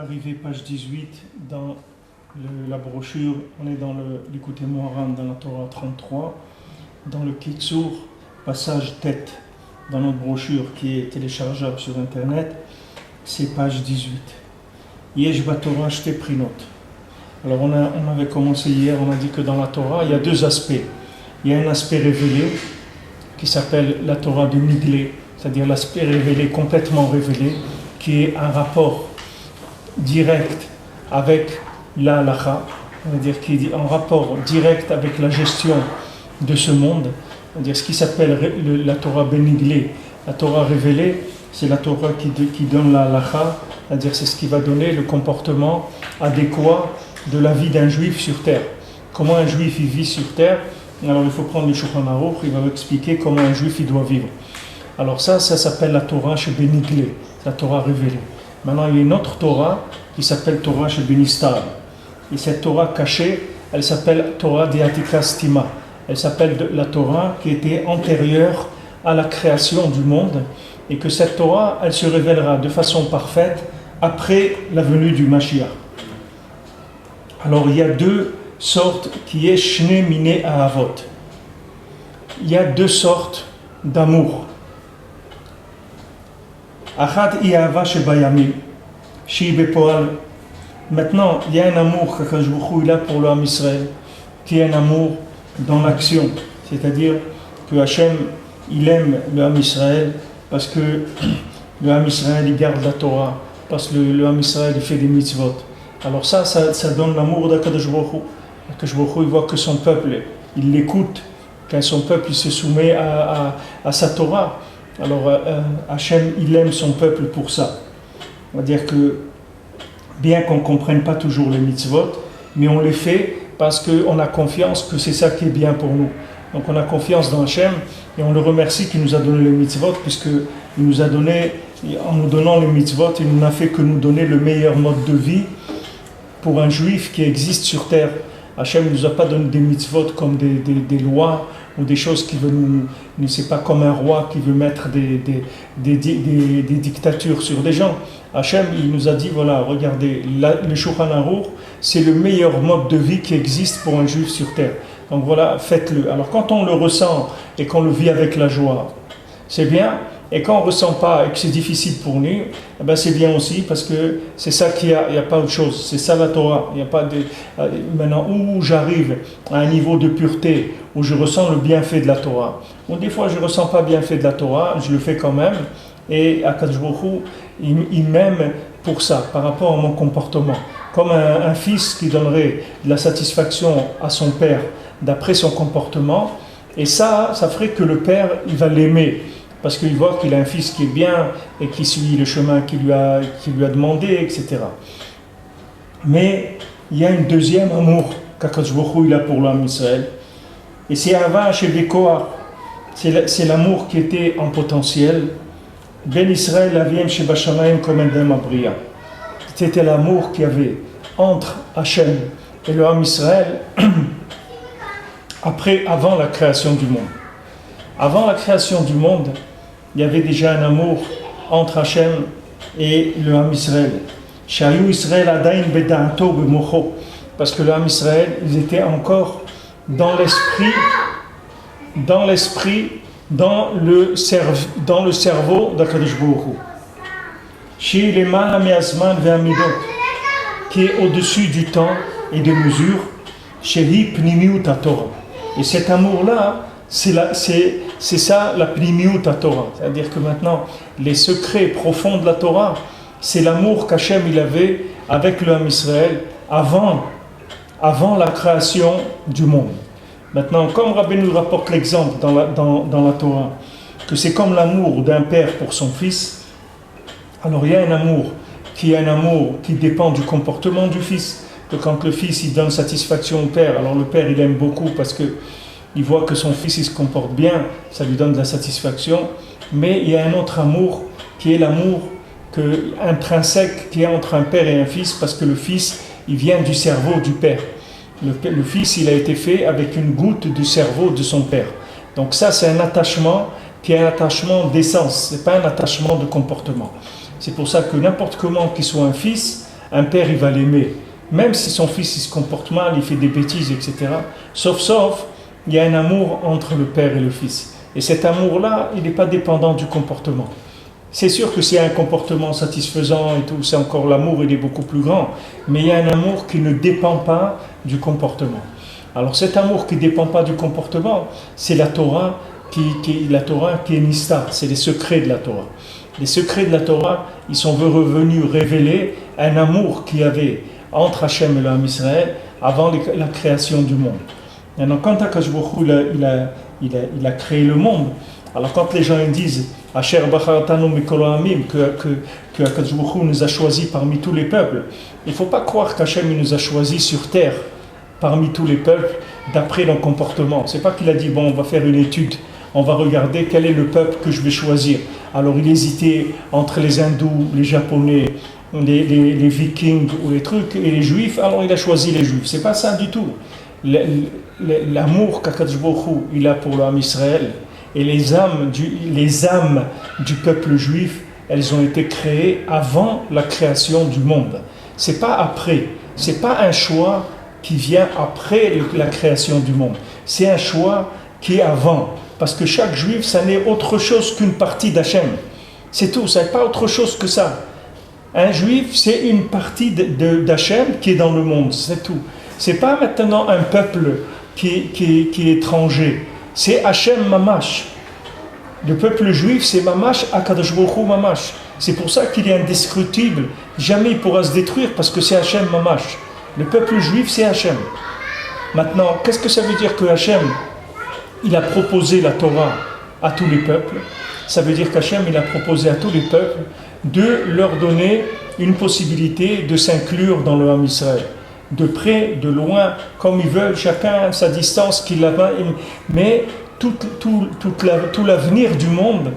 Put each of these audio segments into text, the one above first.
arrivé page 18 dans la brochure, on est dans l'écouté Moharan dans la Torah 33, dans le Kitsour, passage tête, dans notre brochure qui est téléchargeable sur internet, c'est page 18. Yesh Torah Shte Prinot. Alors on avait commencé hier, on a dit que dans la Torah, il y a deux aspects. Il y a un aspect révélé qui s'appelle la Torah de Niglé, c'est-à-dire l'aspect révélé, complètement révélé, qui est un rapport direct avec la halakha, c'est-à-dire qui est en rapport direct avec la gestion de ce monde, c'est-à-dire ce qui s'appelle la Torah Beniglé, la Torah révélée, c'est la Torah qui donne la halakha, c'est-à-dire c'est ce qui va donner le comportement adéquat de la vie d'un juif sur terre. Comment un juif il vit sur terre? Alors il faut prendre le Shulchan Aruch, il va expliquer comment un juif il doit vivre. Alors ça s'appelle la Torah chez Beniglé, la Torah révélée. Maintenant il y a une autre Torah qui s'appelle Torah chez Benistar. Et cette Torah cachée, elle s'appelle Torah Deatika Stima. Elle s'appelle la Torah qui était antérieure à la création du monde, et que cette Torah, elle se révélera de façon parfaite après la venue du Mashiach. Alors il y a deux sortes qui est Shne Mine Ahavot. Il y a deux sortes d'amour. Achat Ihava Shebayamim, Shi Bepoal. Maintenant, il y a un amour qu'Akadosh Baruch Hu il a pour le Ham Israël, qui est un amour dans l'action. C'est-à-dire que Hachem, il aime le Ham Israël parce que le Ham Israël, il garde la Torah, parce que le Ham Israël, il fait des mitzvot. Alors ça donne l'amour d'Akadosh Baruch Hu. Akadosh Baruch Hu, il voit que son peuple, il l'écoute, quand son peuple il se soumet à sa Torah. Alors Hachem, il aime son peuple pour ça. On va dire que bien qu'on ne comprenne pas toujours les mitzvot, mais on les fait parce qu'on a confiance que c'est ça qui est bien pour nous. Donc on a confiance dans Hachem et on le remercie qu'il nous a donné les mitzvot, puisqu'il nous a donné, en nous donnant les mitzvot, il n'a fait que nous donner le meilleur mode de vie pour un juif qui existe sur terre. Hachem ne nous a pas donné des mitzvot comme des lois ou des choses qui veulent nous, c'est pas comme un roi qui veut mettre des dictatures sur des gens. Hachem, il nous a dit, voilà, regardez, le Shulchan Aruch, c'est le meilleur mode de vie qui existe pour un juif sur terre. Donc voilà, faites-le. Alors quand on le ressent et qu'on le vit avec la joie, c'est bien. Et quand on ne ressent pas et que c'est difficile pour nous, eh ben c'est bien aussi, parce que c'est ça qu'il y a, il n'y a pas autre chose. C'est ça la Torah. Il n'y a pas de, maintenant, où j'arrive à un niveau de pureté, où je ressens le bienfait de la Torah. Ou des fois, je ne ressens pas le bienfait de la Torah, je le fais quand même. Et Akadosh Baruch Hu, il m'aime pour ça, par rapport à mon comportement. Comme un fils qui donnerait de la satisfaction à son père d'après son comportement. Et ça ferait que le père, il va l'aimer. Parce qu'il voit qu'il a un fils qui est bien et qui suit le chemin qu'il lui a demandé, etc. Mais il y a un deuxième amour qu'Akadosh Baruch Hu il a pour l'homme Israël. Et c'est Ahava Shebekoar. C'est l'amour qui était en potentiel. Ben Israël Aviem Shebashamayim Komendem Abriya. C'était l'amour qu'il y avait entre Hachem et le homme Israël avant la création du monde. Avant la création du monde, il y avait déjà un amour entre Hachem et le Ham Israël. Shayu Israël Adain Beda'ato Bemocho. Parce que le Ham Israël, ils étaient encore dans le cerveau d'Akadosh Baruch Hu. Shi Lemala Me'azman Ve'amidot, qui est au-dessus du temps et des mesures. Shehi Pnimiut HaTorah. Et cet amour-là, c'est ça la Pnimiut HaTorah. C'est-à-dire que maintenant, les secrets profonds de la Torah, c'est l'amour qu'Hachem il avait avec le Ham Israël avant la création du monde. Maintenant, comme Rabbi nous rapporte l'exemple dans la Torah, que c'est comme l'amour d'un père pour son fils, alors il y a un amour qui dépend du comportement du fils. Que quand le fils il donne satisfaction au père, alors le père il aime beaucoup parce que il voit que son fils il se comporte bien, ça lui donne de la satisfaction. Mais il y a un autre amour qui est l'amour intrinsèque qui est entre un père et un fils, parce que le fils il vient du cerveau du père. Le fils il a été fait avec une goutte du cerveau de son père. Donc ça c'est un attachement qui est un attachement d'essence, c'est pas un attachement de comportement. C'est pour ça que n'importe comment qu'il soit un fils, Un père, il va l'aimer. Même si son fils il se comporte mal, il fait des bêtises, etc. Sauf, il y a un amour entre le père et le fils. Et cet amour-là, il n'est pas dépendant du comportement. C'est sûr que s'il y a un comportement satisfaisant et tout, c'est encore l'amour, il est beaucoup plus grand. Mais il y a un amour qui ne dépend pas du comportement. Alors cet amour qui ne dépend pas du comportement, c'est la Torah qui est Nista, c'est les secrets de la Torah. Les secrets de la Torah, ils sont revenus révéler un amour qu'il y avait entre Hachem et l'homme Israël avant la création du monde. Maintenant, quand Akadosh Baruch Hu, il a créé le monde, alors quand les gens disent Asher bachartanu mikol ha'amim, que Akadosh Baruch Hu nous a choisis parmi tous les peuples, il ne faut pas croire qu'Hachem nous a choisis sur terre parmi tous les peuples d'après leur comportement. C'est pas qu'il a dit bon, on va faire une étude, on va regarder quel est le peuple que je vais choisir. Alors il hésitait entre les hindous, les japonais, les vikings ou les trucs et les juifs, alors il a choisi les juifs. C'est pas ça du tout. L'amour qu'Akadosh Baruch Hu il a pour l'homme Israël et les âmes du peuple juif, elles ont été créées avant la création du monde. C'est pas après. C'est pas un choix qui vient après la création du monde. C'est un choix qui est avant. Parce que chaque juif, ça n'est autre chose qu'une partie d'Hachem. C'est tout, ça n'est pas autre chose que ça. Un juif, c'est une partie d'Hachem qui est dans le monde, c'est tout. C'est pas maintenant un peuple qui est étranger. C'est Hachem Mamash. Le peuple juif, c'est Mamash, Akadosh Baruch Hu Mamash. C'est pour ça qu'il est indescruttible. Jamais il pourra se détruire parce que c'est Hachem Mamash. Le peuple juif, c'est Hachem. Maintenant, qu'est-ce que ça veut dire que Hachem, il a proposé la Torah à tous les peuples? Ça veut dire qu'Hachem, il a proposé à tous les peuples de leur donner une possibilité de s'inclure dans le Ham Israël. De près, de loin, comme ils veulent, chacun à sa distance qu'il a. Mais tout l'avenir du monde,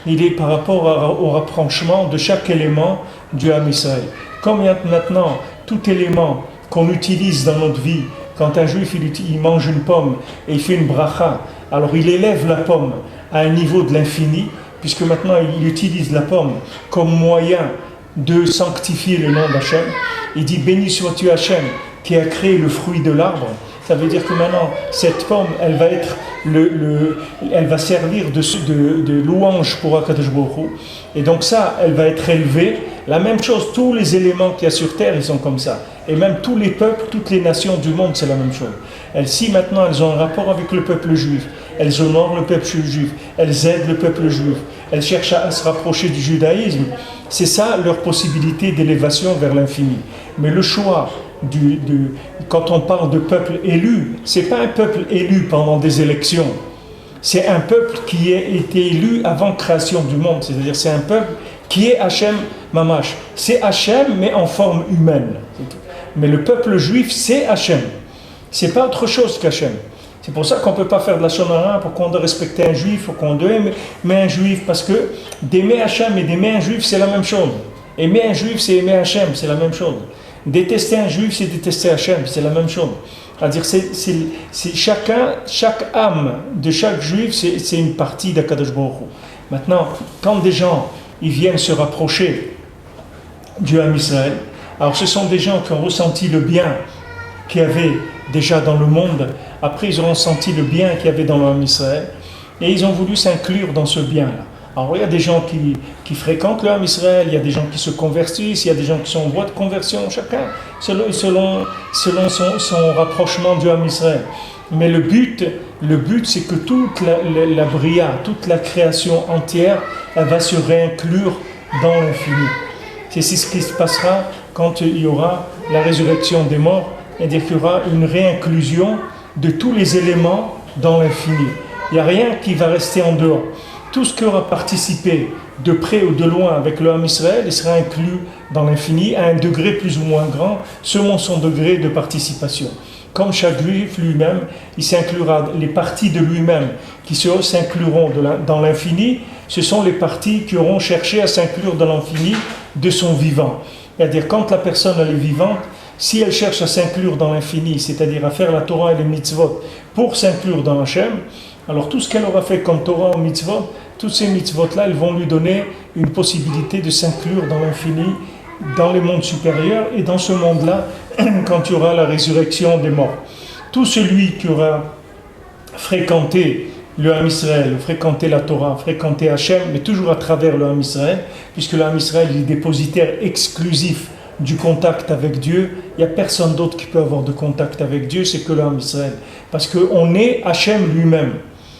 il est par rapport au rapprochement de chaque élément du Ham Israël. Comme maintenant, tout élément qu'on utilise dans notre vie, quand un juif il mange une pomme et il fait une bracha, alors il élève la pomme à un niveau de l'infini, puisque maintenant il utilise la pomme comme moyen de sanctifier le nom d'Hachem. Il dit béni sois-tu Hachem qui a créé le fruit de l'arbre. Ça veut dire que maintenant cette pomme elle va être elle va servir de louange pour Akadosh Baruch Hu. Et donc ça elle va être élevée. La même chose, tous les éléments qu'il y a sur terre ils sont comme ça. Et même tous les peuples, toutes les nations du monde, c'est la même chose. Si maintenant elles ont un rapport avec le peuple juif, elles honorent le peuple juif, elles aident le peuple juif, elles cherchent à se rapprocher du judaïsme, c'est ça leur possibilité d'élévation vers l'infini. Mais le choix, quand on parle de peuple élu, c'est pas un peuple élu pendant des élections, c'est un peuple qui a été élu avant création du monde, c'est-à-dire c'est un peuple qui est Hachem Mamash. C'est Hachem mais en forme humaine. Mais le peuple juif, c'est Hachem. C'est pas autre chose qu'Hachem. C'est pour ça qu'on ne peut pas faire de la shonara, pourquoi on doit respecter un juif, pourquoi on doit aimer un juif, parce que d'aimer Hachem et d'aimer un juif, c'est la même chose. Aimer un juif, c'est aimer Hachem, c'est la même chose. Détester un juif, c'est détester Hachem, c'est la même chose. C'est-à-dire, c'est chaque âme de chaque juif, c'est une partie d'Akadosh Baruch Hu. Maintenant, quand des gens ils viennent se rapprocher du Ham Israël, alors ce sont des gens qui ont ressenti le bien qu'il y avait déjà dans le monde, après ils ont ressenti le bien qu'il y avait dans le Ham Israël, et ils ont voulu s'inclure dans ce bien-là. Alors il y a des gens qui fréquentent le Ham Israël, il y a des gens qui se convertissent, il y a des gens qui sont en voie de conversion, chacun selon son rapprochement du Ham Israël. Mais le but c'est que toute la bria, toute la création entière, elle va se réinclure dans l'infini. C'est ce qui se passera quand il y aura la résurrection des morts, c'est-à-dire qu'il y aura une réinclusion de tous les éléments dans l'infini. Il n'y a rien qui va rester en dehors. Tout ce qui aura participé de près ou de loin avec le Ham Israël, il sera inclus dans l'infini à un degré plus ou moins grand, selon son degré de participation. Comme chaque juif lui-même, il s'inclura, les parties de lui-même qui s'incluront dans l'infini, ce sont les parties qui auront cherché à s'inclure dans l'infini de son vivant. C'est-à-dire quand la personne elle est vivante, si elle cherche à s'inclure dans l'infini, c'est-à-dire à faire la Torah et les mitzvot pour s'inclure dans Hachem, alors tout ce qu'elle aura fait comme Torah ou mitzvot, toutes ces mitzvot-là, elles vont lui donner une possibilité de s'inclure dans l'infini dans les mondes supérieurs et dans ce monde-là, quand il y aura la résurrection des morts. Tout celui qui aura fréquenté le Ham Israël, fréquenté la Torah, fréquenté Hachem, mais toujours à travers le Ham Israël, puisque le Ham Israël est dépositaire exclusif du contact avec Dieu. Il n'y a personne d'autre qui peut avoir de contact avec Dieu, c'est que le Ham Israël. Parce qu'on est Hachem lui-même.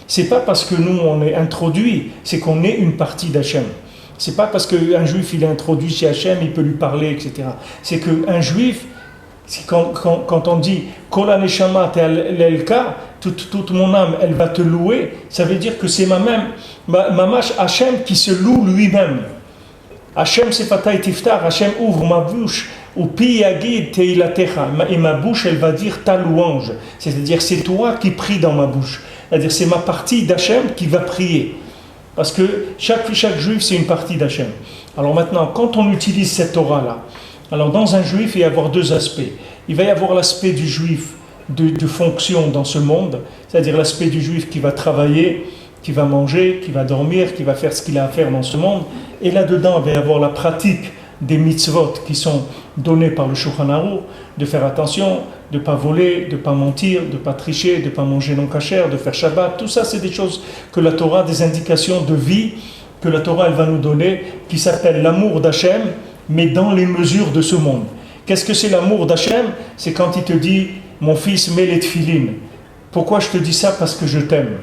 C'est pas parce que nous on est introduit, c'est qu'on est une partie d'Hachem. C'est pas parce qu'un juif il est introduit chez Hachem, il peut lui parler, etc. C'est qu'un juif, quand on dit Kol haneshama te'alelka, toute mon âme elle va te louer, ça veut dire que c'est mamash Hachem qui se loue lui-même. Hachem sefatay tiftar, Hachem ouvre ma bouche, ou pi yagid teilatecha, et ma bouche elle va dire ta louange. C'est-à-dire c'est toi qui pries dans ma bouche. C'est-à-dire c'est ma partie d'Hachem qui va prier. Parce que chaque juif c'est une partie d'Hachem. Alors maintenant, quand on utilise cette Torah-là, alors dans un juif il va y avoir deux aspects. Il va y avoir l'aspect du juif de fonction dans ce monde, c'est-à-dire l'aspect du juif qui va travailler, qui va manger, qui va dormir, qui va faire ce qu'il a à faire dans ce monde. Et là-dedans, il va y avoir la pratique des mitzvot qui sont données par le Shulchan Aruch, de faire attention, de ne pas voler, de ne pas mentir, de ne pas tricher, de ne pas manger non kasher, de faire Shabbat. Tout ça, c'est des choses que la Torah, des indications de vie que la Torah elle va nous donner, qui s'appelle l'amour d'Hachem, mais dans les mesures de ce monde. Qu'est-ce que c'est l'amour d'Hachem? C'est quand il te dit « Mon fils, mets les tefilines ». Pourquoi je te dis ça? Parce que je t'aime.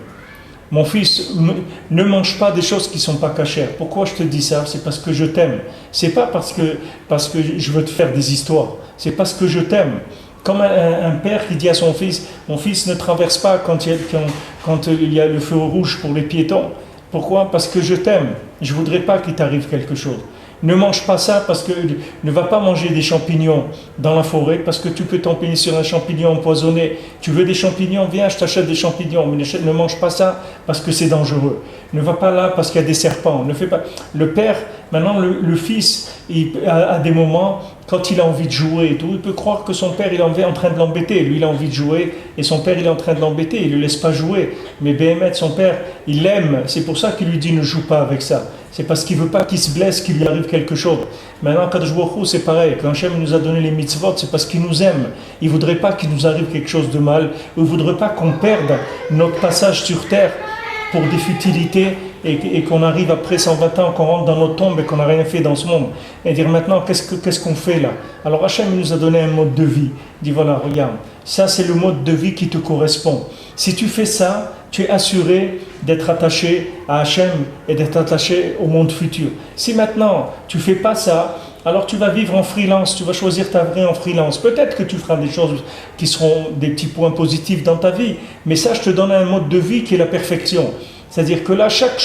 Mon fils, ne mange pas des choses qui ne sont pas cachères. Pourquoi je te dis ça? C'est parce que je t'aime. C'est pas parce que je veux te faire des histoires. C'est parce que je t'aime. Comme un père qui dit à son fils, mon fils ne traverse pas quand il y a le feu rouge pour les piétons. Pourquoi? Parce que je t'aime. Je ne voudrais pas qu'il t'arrive quelque chose. Ne mange pas ça parce que ne va pas manger des champignons dans la forêt parce que tu peux t'empeigner sur un champignon empoisonné. Tu veux des champignons, viens, je t'achète des champignons, mais ne mange pas ça parce que c'est dangereux. Ne va pas là parce qu'il y a des serpents. Ne fais pas. Le père, maintenant le fils, à des moments, quand il a envie de jouer et tout, il peut croire que son père il est en train de l'embêter. Lui il a envie de jouer et son père il est en train de l'embêter. Il ne le laisse pas jouer. Mais Béhémet, son père, il l'aime. C'est pour ça qu'il lui dit ne joue pas avec ça. C'est parce qu'il ne veut pas qu'il se blesse, qu'il lui arrive quelque chose. Maintenant, Kadosh Baruch Hu, c'est pareil. Quand Hachem nous a donné les mitzvot, c'est parce qu'il nous aime. Il ne voudrait pas qu'il nous arrive quelque chose de mal. Il ne voudrait pas qu'on perde notre passage sur terre pour des futilités et qu'on arrive après 120 ans, qu'on rentre dans notre tombe et qu'on n'a rien fait dans ce monde. Et dire maintenant, qu'est-ce qu'on fait là? Alors Hachem nous a donné un mode de vie. Il dit voilà, regarde, ça c'est le mode de vie qui te correspond. Si tu fais ça, tu es assuré d'être attaché à Hachem et d'être attaché au monde futur. Si maintenant tu ne fais pas ça, alors tu vas vivre en freelance, tu vas choisir ta vie en freelance. Peut-être que tu feras des choses qui seront des petits points positifs dans ta vie, mais ça, je te donne un mode de vie qui est la perfection. C'est-à-dire que là, chaque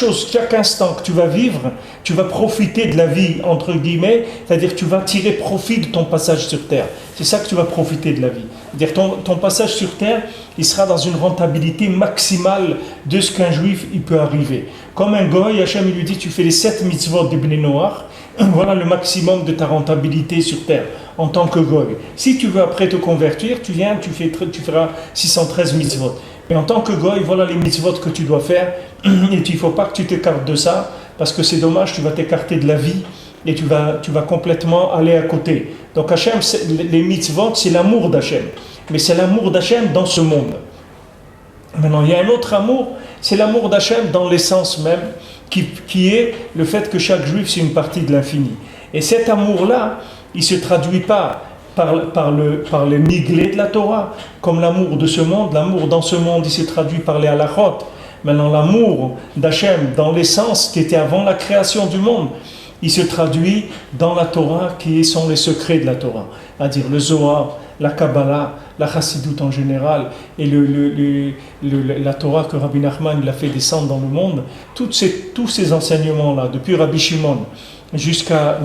instant que tu vas vivre, tu vas profiter de la vie, entre guillemets, c'est-à-dire que tu vas tirer profit de ton passage sur Terre. C'est ça que tu vas profiter de la vie. C'est-à-dire que ton passage sur Terre, il sera dans une rentabilité maximale de ce qu'un juif il peut arriver. Comme un goy, Hachem il lui dit, tu fais les 7 mitzvot des Bnei Noach, voilà le maximum de ta rentabilité sur Terre, en tant que goy. Si tu veux après te convertir, tu feras 613 mitzvot. Mais en tant que goy, voilà les mitzvot que tu dois faire, et il ne faut pas que tu t'écartes de ça, parce que c'est dommage, tu vas t'écarter de la vie, et tu vas complètement aller à côté. Donc Hachem, les mitzvot, c'est l'amour d'Hachem, mais c'est l'amour d'Hachem dans ce monde. Maintenant, il y a un autre amour, c'est l'amour d'Hachem dans l'essence même, qui est le fait que chaque juif, c'est une partie de l'infini. Et cet amour-là, il ne se traduit pas par les miglés de la Torah, comme l'amour de ce monde. L'amour dans ce monde, il se traduit par les halachot. Maintenant, l'amour d'Hachem, dans l'essence qui était avant la création du monde, il se traduit dans la Torah, qui sont les secrets de la Torah, c'est-à-dire le Zohar, la Kabbalah, la Chassidoute en général, et la Torah que Rabbi Nachman il a fait descendre dans le monde. Tous ces enseignements-là, depuis Rabbi Shimon jusqu'à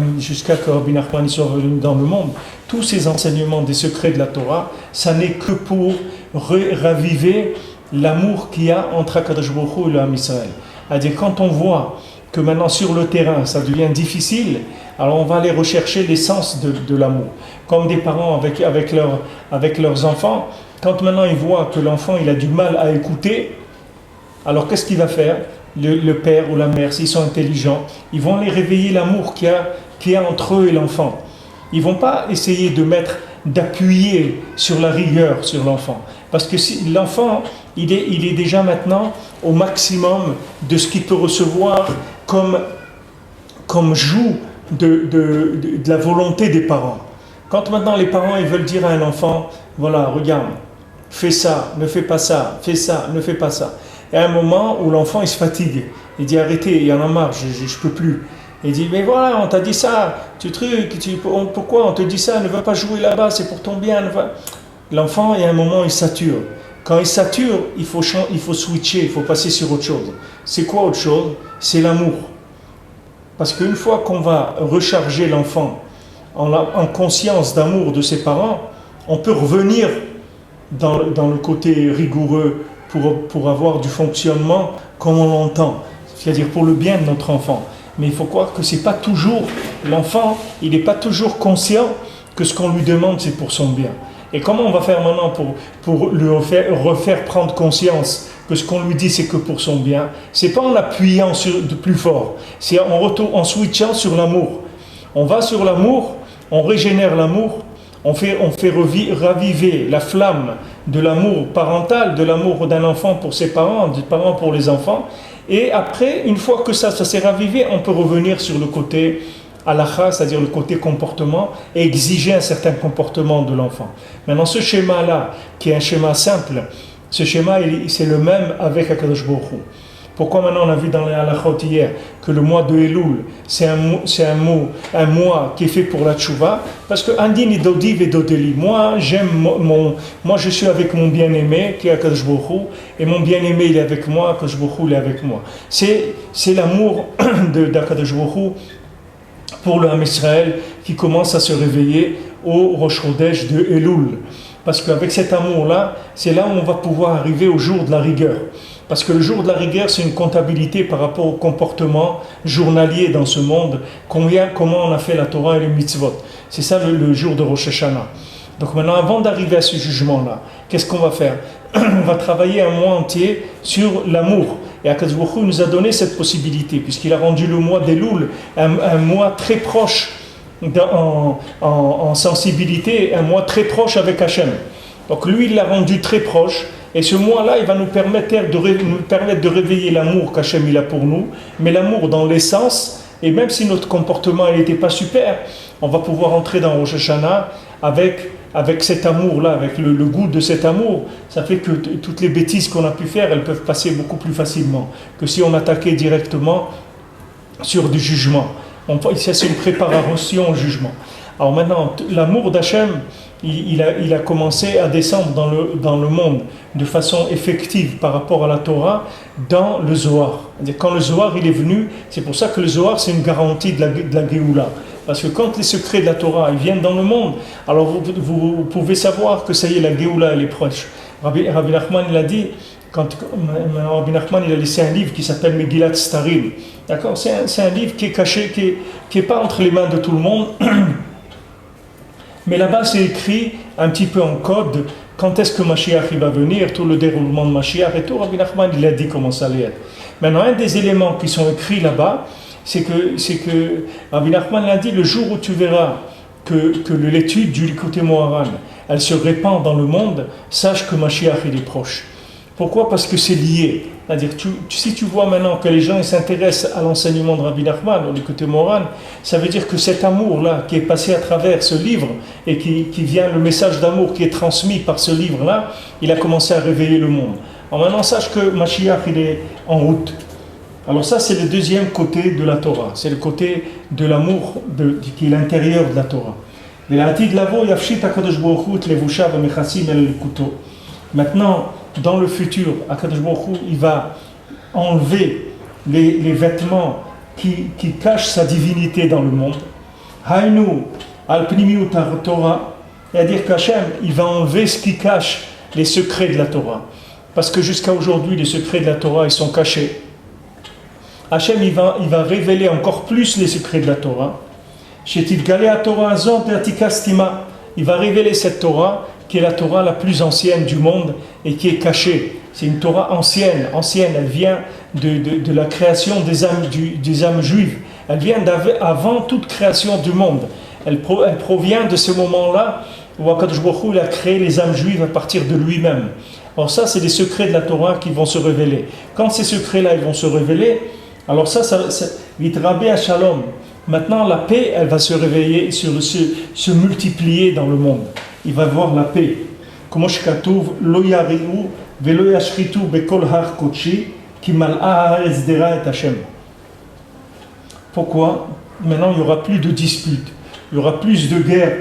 que Rabbi Nachman soit venu dans le monde, tous ces enseignements des secrets de la Torah, ça n'est que pour raviver l'amour qu'il y a entre Akadosh Baruch Hu et le Ham Israël. C'est-à-dire quand on voit que maintenant sur le terrain ça devient difficile, alors on va aller rechercher l'essence de l'amour. Comme des parents avec leurs enfants, quand maintenant ils voient que l'enfant il a du mal à écouter, alors qu'est-ce qu'il va faire? Le père ou la mère, s'ils sont intelligents, ils vont aller réveiller l'amour qu'il y a entre eux et l'enfant. Ils ne vont pas essayer d'appuyer sur la rigueur sur l'enfant. Parce que si l'enfant, il est déjà maintenant au maximum de ce qu'il peut recevoir comme joug de la volonté des parents. Quand maintenant les parents ils veulent dire à un enfant, voilà, regarde, fais ça, ne fais pas ça, fais ça, ne fais pas ça. Et à un moment où l'enfant il se fatigue, il dit arrêtez, il y en a marre, je ne peux plus. Il dit mais voilà, on t'a dit ça, pourquoi on te dit ça, ne va pas jouer là-bas, c'est pour ton bien. L'enfant, il y a un moment, il sature. Quand il sature, il faut switcher, il faut passer sur autre chose. C'est quoi autre chose? C'est l'amour. Parce qu'une fois qu'on va recharger l'enfant en conscience d'amour de ses parents, on peut revenir dans le côté rigoureux pour avoir du fonctionnement comme on l'entend, c'est-à-dire pour le bien de notre enfant. Mais il faut croire que c'est pas toujours, l'enfant, il n'est pas toujours conscient que ce qu'on lui demande c'est pour son bien. Et comment on va faire maintenant pour lui refaire prendre conscience que ce qu'on lui dit c'est que pour son bien? C'est pas en appuyant de plus fort, c'est en switchant sur l'amour. On va sur l'amour, on régénère l'amour, on fait raviver la flamme de l'amour parental, de l'amour d'un enfant pour ses parents, des parents pour les enfants. Et après, une fois que ça s'est ravivé, on peut revenir sur le côté halakha, c'est-à-dire le côté comportement, et exiger un certain comportement de l'enfant. Maintenant, ce schéma-là, qui est un schéma simple, ce schéma, c'est le même avec Akadosh Baruch Hu. Pourquoi maintenant on a vu dans les halakhot hier que le mois de Elul, c'est un mois qui est fait pour la tchouva? Parce que Andin Dodiv et Dodeli, moi je suis avec mon bien-aimé qui est Akadosh Baruch Hu, et mon bien-aimé il est avec moi, Akadosh Baruch Hu il est avec moi. C'est l'amour d'Akadosh Baruch Hu pour le Ham Israël qui commence à se réveiller au Rosh Chodesh de Elul. Parce qu'avec cet amour-là, c'est là où on va pouvoir arriver au jour de la rigueur. Parce que le jour de la rigueur, c'est une comptabilité par rapport au comportement journalier dans ce monde, comment on a fait la Torah et les mitzvot. C'est ça le jour de Rosh Hashanah. Donc maintenant, avant d'arriver à ce jugement-là, qu'est-ce qu'on va faire? On va travailler un mois entier sur l'amour. Et Akadosh Baruch Hu nous a donné cette possibilité, puisqu'il a rendu le mois d'Elul un mois très proche en sensibilité, un mois très proche avec Hachem. Donc lui, il l'a rendu très proche. Et ce mois-là, il va nous permettre de réveiller l'amour qu'Hachem il a pour nous, mais l'amour dans l'essence, et même si notre comportement n'était pas super, on va pouvoir entrer dans Rosh Hashanah avec cet amour-là, avec le goût de cet amour. Ça fait que toutes les bêtises qu'on a pu faire, elles peuvent passer beaucoup plus facilement que si on attaquait directement sur du jugement. C'est une préparation au jugement. Alors maintenant, l'amour d'Hachem, il a commencé à descendre dans le monde de façon effective par rapport à la Torah dans le Zohar. Quand le Zohar il est venu, c'est pour ça que le Zohar c'est une garantie de la Géoula. Parce que quand les secrets de la Torah ils viennent dans le monde, alors vous pouvez savoir que ça y est, la Géoula elle est proche. Rabbi Nachman il a dit, Rabbi Nachman il a laissé un livre qui s'appelle Megillat Starim. D'accord, c'est un livre qui est caché, qui est pas entre les mains de tout le monde. Mais là-bas, c'est écrit un petit peu en code quand est-ce que Mashiach va venir, tout le déroulement de Mashiach et tout. Rabbi Nachman, il a dit comment ça allait être. Maintenant, un des éléments qui sont écrits là-bas, c'est que Rabbi Nachman a dit le jour où tu verras que l'étude du Likutei Moharan, elle se répand dans le monde, sache que Mashiach il est proche. Pourquoi? Parce que c'est lié. C'est-à-dire, si tu vois maintenant que les gens ils s'intéressent à l'enseignement de Rabbi Nachman, au Likutei Moharan, ça veut dire que cet amour-là qui est passé à travers ce livre et qui vient, le message d'amour qui est transmis par ce livre-là, il a commencé à réveiller le monde. Alors maintenant, sache que Mashiach il est en route. Alors ça, c'est le deuxième côté de la Torah. C'est le côté de l'amour qui est l'intérieur de la Torah. Maintenant, dans le futur, Akadosh Baruch Hu, il va enlever les vêtements qui cachent sa divinité dans le monde. Hainu al-pnimiut Torah, c'est-à-dire qu'Hachem, il va enlever ce qui cache les secrets de la Torah. Parce que jusqu'à aujourd'hui, les secrets de la Torah, ils sont cachés. Hachem, il va révéler encore plus les secrets de la Torah. Il va révéler cette Torah qui est la Torah la plus ancienne du monde et qui est cachée. C'est une Torah ancienne, elle vient de la création des âmes juives. Elle vient avant toute création du monde. elle provient de ce moment-là où Akadosh Baruch Hu, il a créé les âmes juives à partir de lui-même. Alors ça, c'est des secrets de la Torah qui vont se révéler. Quand ces secrets-là, ils vont se révéler, alors ça Vitrabé à Shalom. Maintenant, la paix, elle va se réveiller, se multiplier dans le monde. Il va y avoir la paix. Comme Shkatouv, Lo yari'u velo yashritu bekol har kochi ki mal'a haaretz dera et Hashem. Pourquoi? Maintenant, il n'y aura plus de disputes. Il y aura plus de guerres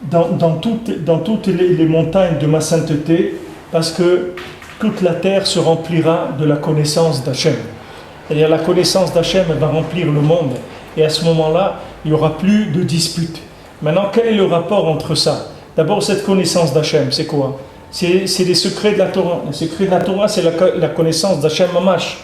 dans toutes les montagnes de ma sainteté, parce que toute la terre se remplira de la connaissance d'Hachem. C'est-à-dire la connaissance d'Hachem va remplir le monde, et à ce moment-là, il n'y aura plus de disputes. Maintenant, quel est le rapport entre ça? D'abord, cette connaissance d'Hachem, c'est quoi? C'est les secrets de la Torah. Les secrets de la Torah, c'est la connaissance d'Hachem Mamash.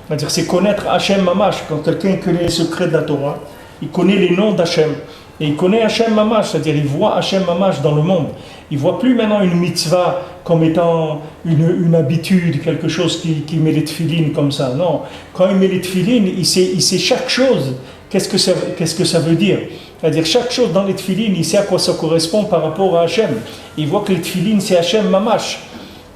C'est-à-dire, c'est connaître Hachem Mamash. Quand quelqu'un connaît les secrets de la Torah, il connaît les noms d'Hachem. Et il connaît Hachem Mamash, c'est-à-dire il voit Hachem Mamash dans le monde. Il ne voit plus maintenant une mitzvah comme étant une habitude, quelque chose qui met les tefilines comme ça. Non, quand il met les tefilines, il sait chaque chose. Qu'est-ce que ça veut dire? C'est-à-dire chaque chose dans les tefilines, il sait à quoi ça correspond par rapport à Hachem. Il voit que les tefilines, c'est Hachem Mamash.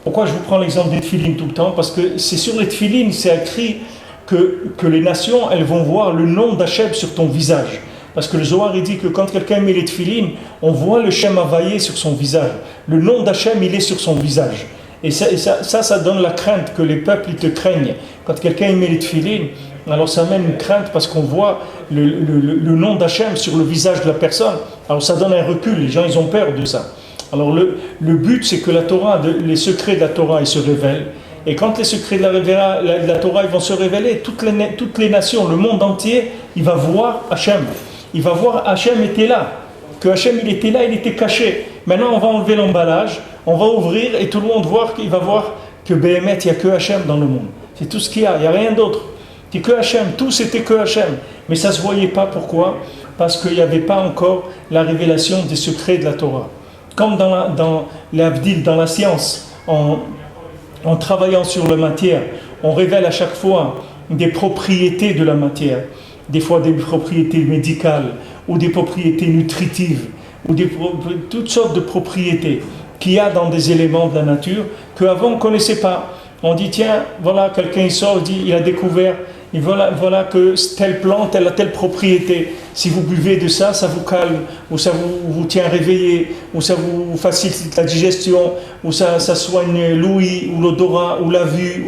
Pourquoi je vous prends l'exemple des tefilines tout le temps? Parce que c'est sur les tefilines, c'est écrit que les nations, elles vont voir le nom d'Hachem sur ton visage. Parce que le Zohar, il dit que quand quelqu'un met les tefilines, on voit le Shem Havaïe sur son visage. Le nom d'Hachem, il est sur son visage. Et ça donne la crainte que les peuples, ils te craignent. Quand quelqu'un met les tefilines, alors ça amène une crainte parce qu'on voit le nom d'Hachem sur le visage de la personne. Alors ça donne un recul, les gens, ils ont peur de ça. Alors le but, c'est que la Torah, les secrets de la Torah, ils se révèlent. Et quand les secrets de la Torah, ils vont se révéler, toutes les nations, le monde entier, il va voir Hachem. Il va voir Hachem était là, que Hachem il était là, il était caché. Maintenant on va enlever l'emballage, on va ouvrir et tout le monde il va voir que Béhémet, il n'y a que Hachem dans le monde. C'est tout ce qu'il y a, il n'y a rien d'autre. C'est que Hachem, tout c'était que Hachem. Mais ça ne se voyait pas, pourquoi? Parce qu'il n'y avait pas encore la révélation des secrets de la Torah. Comme dans l'Avdil, dans la science, en travaillant sur la matière, on révèle à chaque fois des propriétés de la matière. Des fois des propriétés médicales, ou des propriétés nutritives, ou toutes sortes de propriétés qu'il y a dans des éléments de la nature qu'avant on ne connaissait pas. On dit tiens, voilà, quelqu'un il sort, il a découvert, et voilà que telle plante, elle a telle propriété. Si vous buvez de ça, ça vous calme, ou ça vous tient réveillé, ou ça vous facilite la digestion, ou ça soigne l'ouïe, ou l'odorat, ou la vue.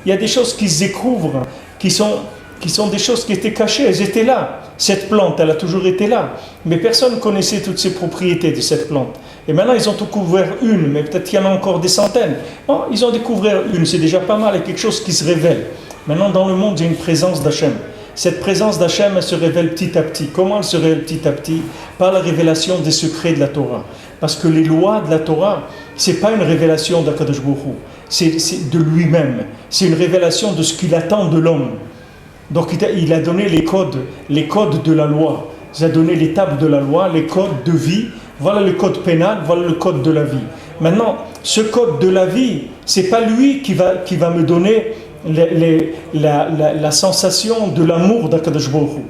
Il y a des choses qui se découvrent, qui sont des choses qui étaient cachées, elles étaient là. Cette plante, elle a toujours été là. Mais personne ne connaissait toutes ces propriétés de cette plante. Et maintenant, ils ont découvert une, mais peut-être qu'il y en a encore des centaines. Non, ils ont découvert une, c'est déjà pas mal, il y a quelque chose qui se révèle. Maintenant, dans le monde, il y a une présence d'Hachem. Cette présence d'Hachem, elle se révèle petit à petit. Comment elle se révèle petit à petit? Par la révélation des secrets de la Torah. Parce que les lois de la Torah, ce n'est pas une révélation d'Akadosh Baruch Hu. C'est de lui-même. C'est une révélation de ce qu'il attend de l'homme. Donc il a donné les codes de la loi. Il a donné les tables de la loi, les codes de vie. Voilà le code pénal, voilà le code de la vie. Maintenant, ce code de la vie, c'est pas lui qui va me donner la sensation de l'amour d'Akadosh Baruch Hu.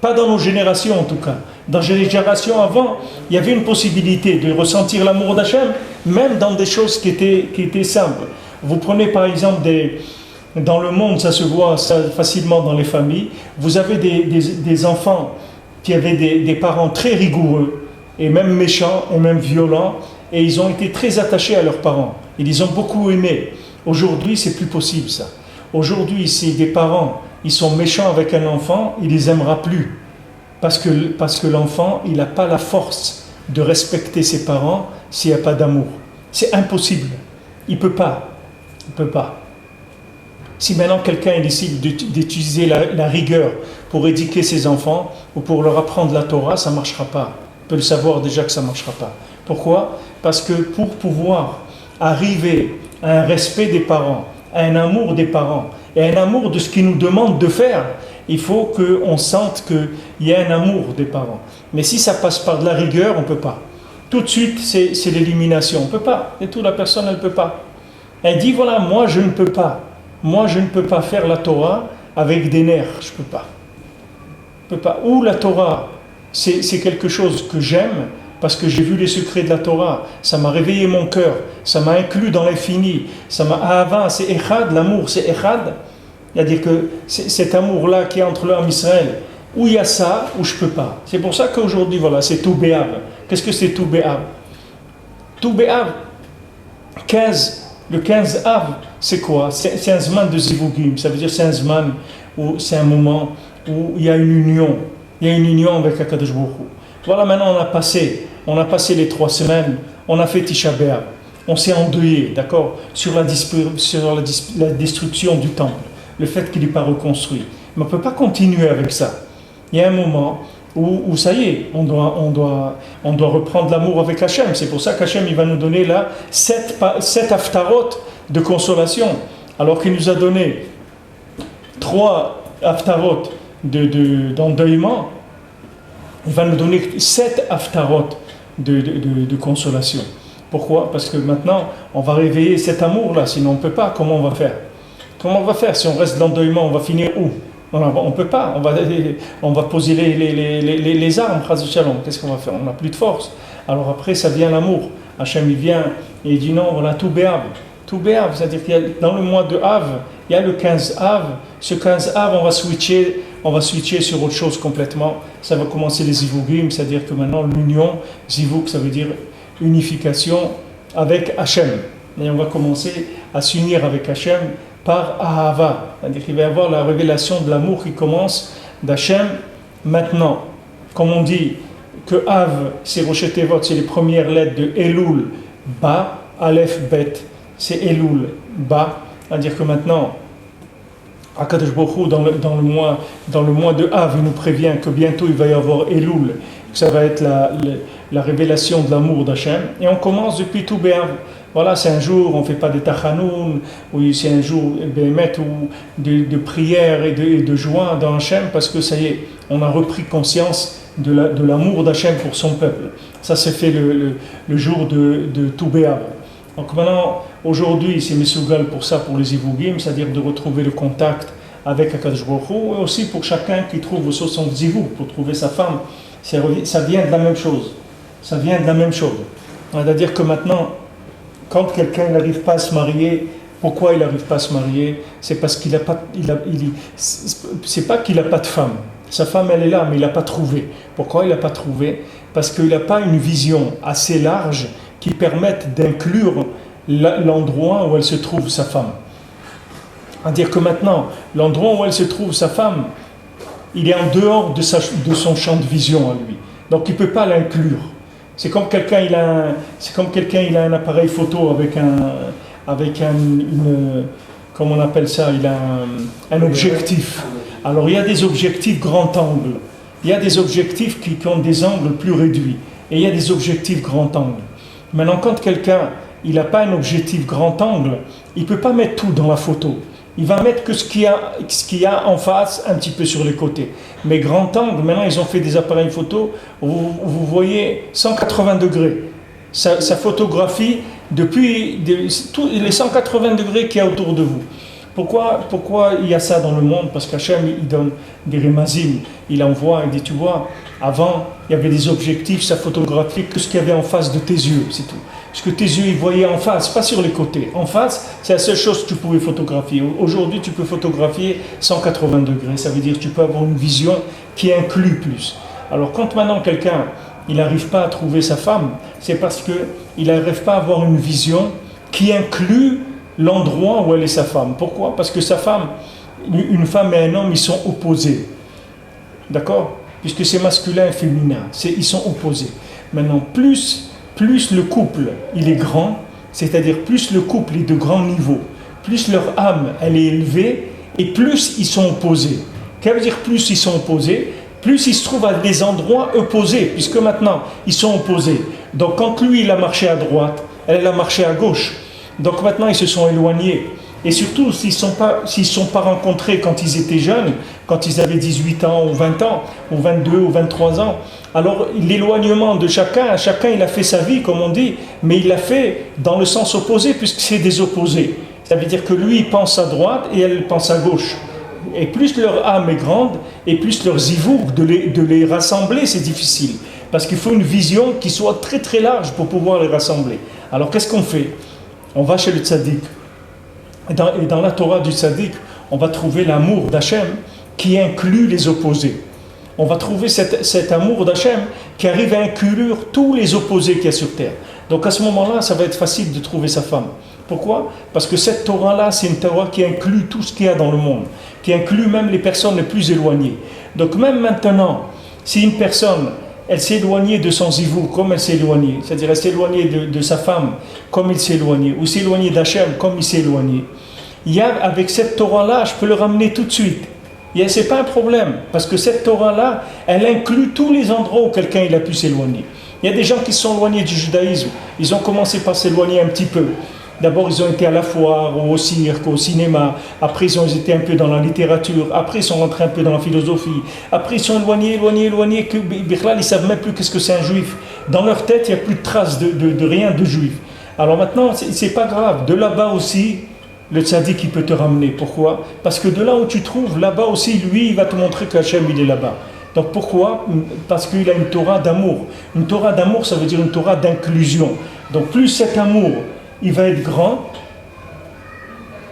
Pas dans nos générations en tout cas. Dans les générations avant, il y avait une possibilité de ressentir l'amour d'Hachem, même dans des choses qui étaient simples. Vous prenez par exemple dans le monde, ça se voit facilement dans les familles. Vous avez des enfants qui avaient des parents très rigoureux, et même méchants, et même violents, et ils ont été très attachés à leurs parents. Ils les ont beaucoup aimés. Aujourd'hui, c'est plus possible ça. Aujourd'hui, si des parents, ils sont méchants avec un enfant, il les aimera plus. Parce que l'enfant, il n'a pas la force de respecter ses parents s'il n'y a pas d'amour. C'est impossible. Il ne peut pas. Il peut pas. Si maintenant quelqu'un décide d'utiliser la rigueur pour éduquer ses enfants ou pour leur apprendre la Torah, ça ne marchera pas. On peut le savoir déjà que ça ne marchera pas. Pourquoi? Parce que pour pouvoir arriver à un respect des parents, à un amour des parents et à un amour de ce qu'ils nous demandent de faire, il faut qu'on sente qu'il y a un amour des parents. Mais si ça passe par de la rigueur, on ne peut pas. Tout de suite, c'est l'élimination. On ne peut pas. Et tout, la personne, elle ne peut pas. Elle dit, voilà, moi, je ne peux pas. Moi, je ne peux pas faire la Torah avec des nerfs. Je ne peux pas. Je peux pas. Ou la Torah, c'est quelque chose que j'aime parce que j'ai vu les secrets de la Torah, ça m'a réveillé mon cœur, ça m'a inclus dans l'infini, ça m'a ahava, c'est echad, l'amour c'est echad, c'est-à-dire que cet amour-là qui est entre l'homme Israël, où il y a ça, où je peux pas. C'est pour ça qu'aujourd'hui, voilà, c'est tout béav. Qu'est-ce que c'est tout béav? Tout béav, 15, le 15 av, c'est quoi? C'est un zman de zivugim, ça veut dire c'est un zman, où c'est un moment où il y a une union avec HaKadosh Baruch Hu. Voilà, maintenant on a passé les 3 semaines, on a fait Tisha B'Av, on s'est endeuillé, d'accord, sur la destruction du temple, le fait qu'il n'est pas reconstruit. Mais on ne peut pas continuer avec ça. Il y a un moment où ça y est, on doit reprendre l'amour avec Hachem. C'est pour ça qu'Hachem il va nous donner là 7 haftarot de consolation, alors qu'il nous a donné 3 haftarot d'endeuillement. Il va nous donner 7 haftarot de consolation. Pourquoi? Parce que maintenant, on va réveiller cet amour-là, sinon on ne peut pas. Comment on va faire? Comment on va faire? Si on reste dans le deuillement, on va finir où? On ne peut pas. On va poser les armes, qu'est-ce qu'on va faire? On n'a plus de force. Alors après, ça vient l'amour. Hachem, il vient et il dit non, voilà, tout béav. Tout béav, c'est-à-dire qu'il y a, dans le mois de Av, il y a le 15 Av. Ce 15 Av, on va switcher sur autre chose complètement. Ça va commencer les zivugim, c'est-à-dire que maintenant l'union, zivug, ça veut dire unification avec Hachem. Et on va commencer à s'unir avec Hachem par Ahava. C'est-à-dire qu'il va y avoir la révélation de l'amour qui commence d'Hachem maintenant. Comme on dit que Av, c'est Rosh Tevot, c'est les premières lettres de Elul, Ba, Aleph, Bet. C'est Elul, Ba. C'est-à-dire que maintenant, HaKadosh Baruch Hu, dans le mois de Av, il nous prévient que bientôt il va y avoir Elul, que ça va être la révélation de l'amour d'Hachem. Et on commence depuis tout Béav. Voilà, c'est un jour, on ne fait pas de tachanoun, c'est un jour de prière et de joie dans Hachem, parce que ça y est, on a repris conscience de l'amour d'Hachem pour son peuple. Ça s'est fait le jour de tout Béav. Donc maintenant, aujourd'hui, c'est Mesougal pour ça, pour les Zivugim, c'est-à-dire de retrouver le contact avec HaKadosh Baruch Hu, et aussi pour chacun qui trouve son Zivug, pour trouver sa femme. Ça vient de la même chose. Ça vient de la même chose. C'est-à-dire que maintenant, quand quelqu'un n'arrive pas à se marier, pourquoi il n'arrive pas à se marier? C'est parce qu'il n'a pas, c'est pas qu'il n'a pas de femme. Sa femme, elle est là, mais il n'a pas trouvé. Pourquoi il n'a pas trouvé? Parce qu'il n'a pas une vision assez large qui permette d'inclure l'endroit où elle se trouve, sa femme. C'est-à-dire que maintenant, l'endroit où elle se trouve, sa femme, il est en dehors de son champ de vision à lui. Donc il ne peut pas l'inclure. C'est comme quelqu'un il a un appareil photo avec comment on appelle ça, il a un objectif. Alors il y a des objectifs grand angle. Il y a des objectifs qui ont des angles plus réduits. Et il y a des objectifs grand angle. Maintenant, quand quelqu'un il n'a pas un objectif grand angle, il ne peut pas mettre tout dans la photo. Il va mettre que ce qu'il y a en face, un petit peu sur les côtés. Mais grand angle, maintenant ils ont fait des appareils photo où vous voyez 180 degrés. Ça photographie depuis tous les 180 degrés qu'il y a autour de vous. Pourquoi il y a ça dans le monde? Parce qu'Hachem, il donne des remazim, il envoie, il dit, tu vois, avant, il y avait des objectifs, ça photographiait que ce qu'il y avait en face de tes yeux, c'est tout. Ce que tes yeux, ils voyaient en face, pas sur les côtés. En face, c'est la seule chose que tu pouvais photographier. Aujourd'hui, tu peux photographier 180 degrés, ça veut dire que tu peux avoir une vision qui inclut plus. Alors, quand maintenant quelqu'un, il n'arrive pas à trouver sa femme, c'est parce qu'il n'arrive pas à avoir une vision qui inclut l'endroit où elle est sa femme. Pourquoi? Parce que sa femme, une femme et un homme, ils sont opposés. D'accord? Puisque c'est masculin et féminin. Ils sont opposés. Maintenant, plus le couple, il est grand, c'est-à-dire plus le couple est de grand niveau, plus leur âme, elle est élevée, et plus ils sont opposés. Qu'est-ce que veut dire plus ils sont opposés? Plus ils se trouvent à des endroits opposés, puisque maintenant, ils sont opposés. Donc quand lui, il a marché à droite, elle a marché à gauche. Donc maintenant, ils se sont éloignés. Et surtout, s'ils ne sont pas rencontrés quand ils étaient jeunes, quand ils avaient 18 ans ou 20 ans, ou 22 ou 23 ans, alors l'éloignement de chacun il a fait sa vie, comme on dit, mais il l'a fait dans le sens opposé, puisque c'est des opposés. Ça veut dire que lui, il pense à droite et elle pense à gauche. et plus leur âme est grande, et plus leurs zivour, de les rassembler, c'est difficile. Parce qu'il faut une vision qui soit très très large pour pouvoir les rassembler. Alors qu'est-ce qu'on fait? On va chez le tzaddik. Et dans la Torah du tzaddik, on va trouver l'amour d'Hachem qui inclut les opposés. On va trouver cet amour d'Hachem qui arrive à inclure tous les opposés qu'il y a sur terre. Donc à ce moment-là, ça va être facile de trouver sa femme. Pourquoi? Parce que cette Torah-là, c'est une Torah qui inclut tout ce qu'il y a dans le monde, qui inclut même les personnes les plus éloignées. Donc même maintenant, si une personne, elle s'est éloignée de son zivou comme elle s'est éloignée, c'est-à-dire elle s'est éloignée de sa femme comme il s'est éloigné, ou s'est éloignée d'Hachem comme il s'est éloigné, avec cette Torah-là, je peux le ramener tout de suite. Ce n'est pas un problème, parce que cette Torah-là, elle inclut tous les endroits où quelqu'un il a pu s'éloigner. Il y a des gens qui se sont éloignés du judaïsme, ils ont commencé par s'éloigner un petit peu. D'abord, ils ont été à la foire, ou au cirque, au cinéma. Après, ils ont été un peu dans la littérature. Après, ils sont rentrés un peu dans la philosophie. Après, ils sont éloignés, que ils ne savent même plus qu'est-ce que c'est un juif. Dans leur tête, il n'y a plus de traces de rien de juif. Alors maintenant, c'est pas grave. De là-bas aussi, le tzaddik, il peut te ramener. Pourquoi? Parce que de là où tu trouves, là-bas aussi, lui, il va te montrer qu'Hachem, il est là-bas. Donc pourquoi? Parce qu'il a une Torah d'amour. Une Torah d'amour, ça veut dire une Torah d'inclusion. Donc plus cet amour, il va être grand,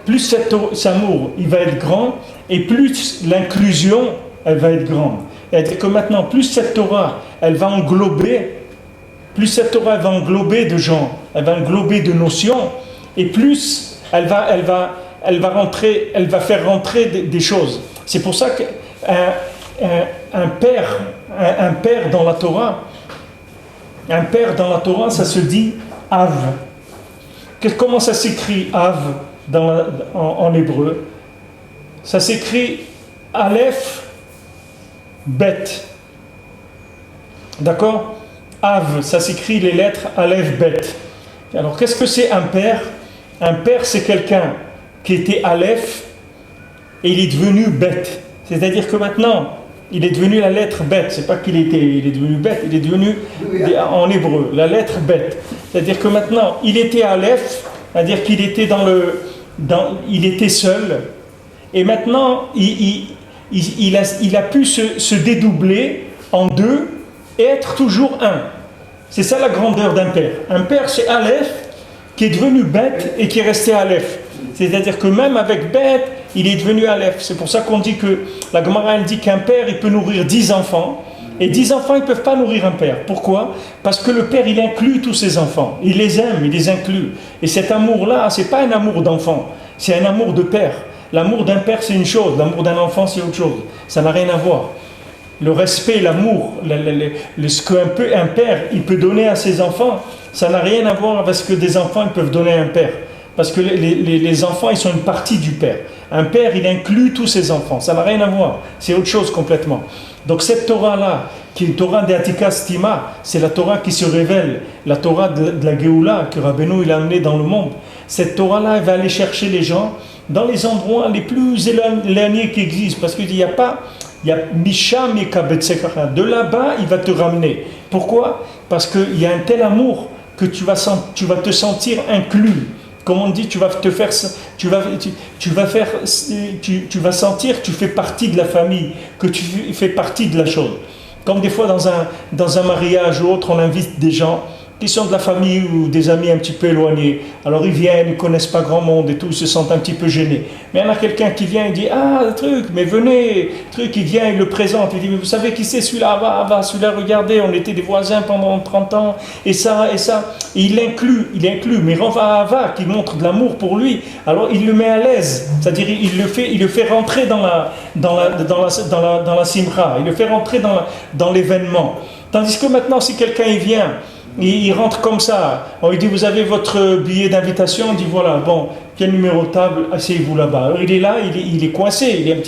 plus cet amour, il va être grand, et plus l'inclusion, elle va être grande. C'est-à-dire que maintenant, plus cette Torah, elle va englober, plus cette Torah, elle va englober de gens, elle va englober de notions, et plus elle va faire rentrer des choses. C'est pour ça qu'un père dans la Torah, ça se dit Av. Comment ça s'écrit Av en hébreu? Ça s'écrit Aleph Bet. D'accord? Av, ça s'écrit les lettres Aleph Bet. Alors qu'est-ce que c'est un père? Un père, c'est quelqu'un qui était Aleph et il est devenu Bet. C'est-à-dire que maintenant, il est devenu la lettre Bet. C'est pas il est devenu Bet, il est devenu en hébreu la lettre Bet. C'est-à-dire que maintenant, il était Aleph, c'est-à-dire qu'il était il était seul, et maintenant, il a pu se dédoubler en deux et être toujours un. C'est ça la grandeur d'un père. Un père, c'est Aleph, qui est devenu Bet et qui est resté Aleph. C'est-à-dire que même avec Bet, il est devenu Aleph. C'est pour ça qu'on dit que, la Gemara elle dit qu'un père, il peut nourrir 10 enfants, et 10 enfants, ils ne peuvent pas nourrir un père. Pourquoi? Parce que le père, il inclut tous ses enfants. Il les aime, il les inclut. Et cet amour-là, ce n'est pas un amour d'enfant, c'est un amour de père. L'amour d'un père, c'est une chose, l'amour d'un enfant, c'est autre chose. Ça n'a rien à voir. Le respect, l'amour, ce qu'un père, il peut donner à ses enfants, ça n'a rien à voir avec ce que des enfants, ils peuvent donner à un père. Parce que les enfants, ils sont une partie du père. Un père, il inclut tous ses enfants. Ça n'a rien à voir. C'est autre chose complètement. Donc cette Torah-là, qui est une Torah d'Atika Stima, c'est la Torah qui se révèle, la Torah de la Géoula que Rabbeinu il a amenée dans le monde. Cette Torah-là, elle va aller chercher les gens dans les endroits les plus éloignés qui existent. Parce qu'il n'y a pas... Il y a Misham et Kabetsekara. De là-bas, il va te ramener. Pourquoi? Parce qu'il y a un tel amour que tu vas te sentir inclus. Comme on dit, tu vas sentir que tu fais partie de la famille, que tu fais partie de la chose. Comme des fois dans un mariage ou autre, on invite des gens qui sont de la famille ou des amis un petit peu éloignés. Alors ils viennent, ils ne connaissent pas grand monde et tout, ils se sentent un petit peu gênés. Mais il y en a quelqu'un qui vient et dit « Ah, truc, mais venez !» Truc, il vient, il le présente, il dit « Mais vous savez qui c'est celui-là? Va, celui-là, regardez, on était des voisins pendant 30 ans, et ça. » Et il l'inclut, mais va, qui montre de l'amour pour lui. Alors il le met à l'aise, c'est-à-dire il le fait rentrer dans la simra, il le fait rentrer dans l'événement. Tandis que maintenant, si quelqu'un il vient, il rentre comme ça, on lui dit vous avez votre billet d'invitation, on dit voilà, bon, quel numéro de table, asseyez-vous là-bas. Alors il est là, il est coincé,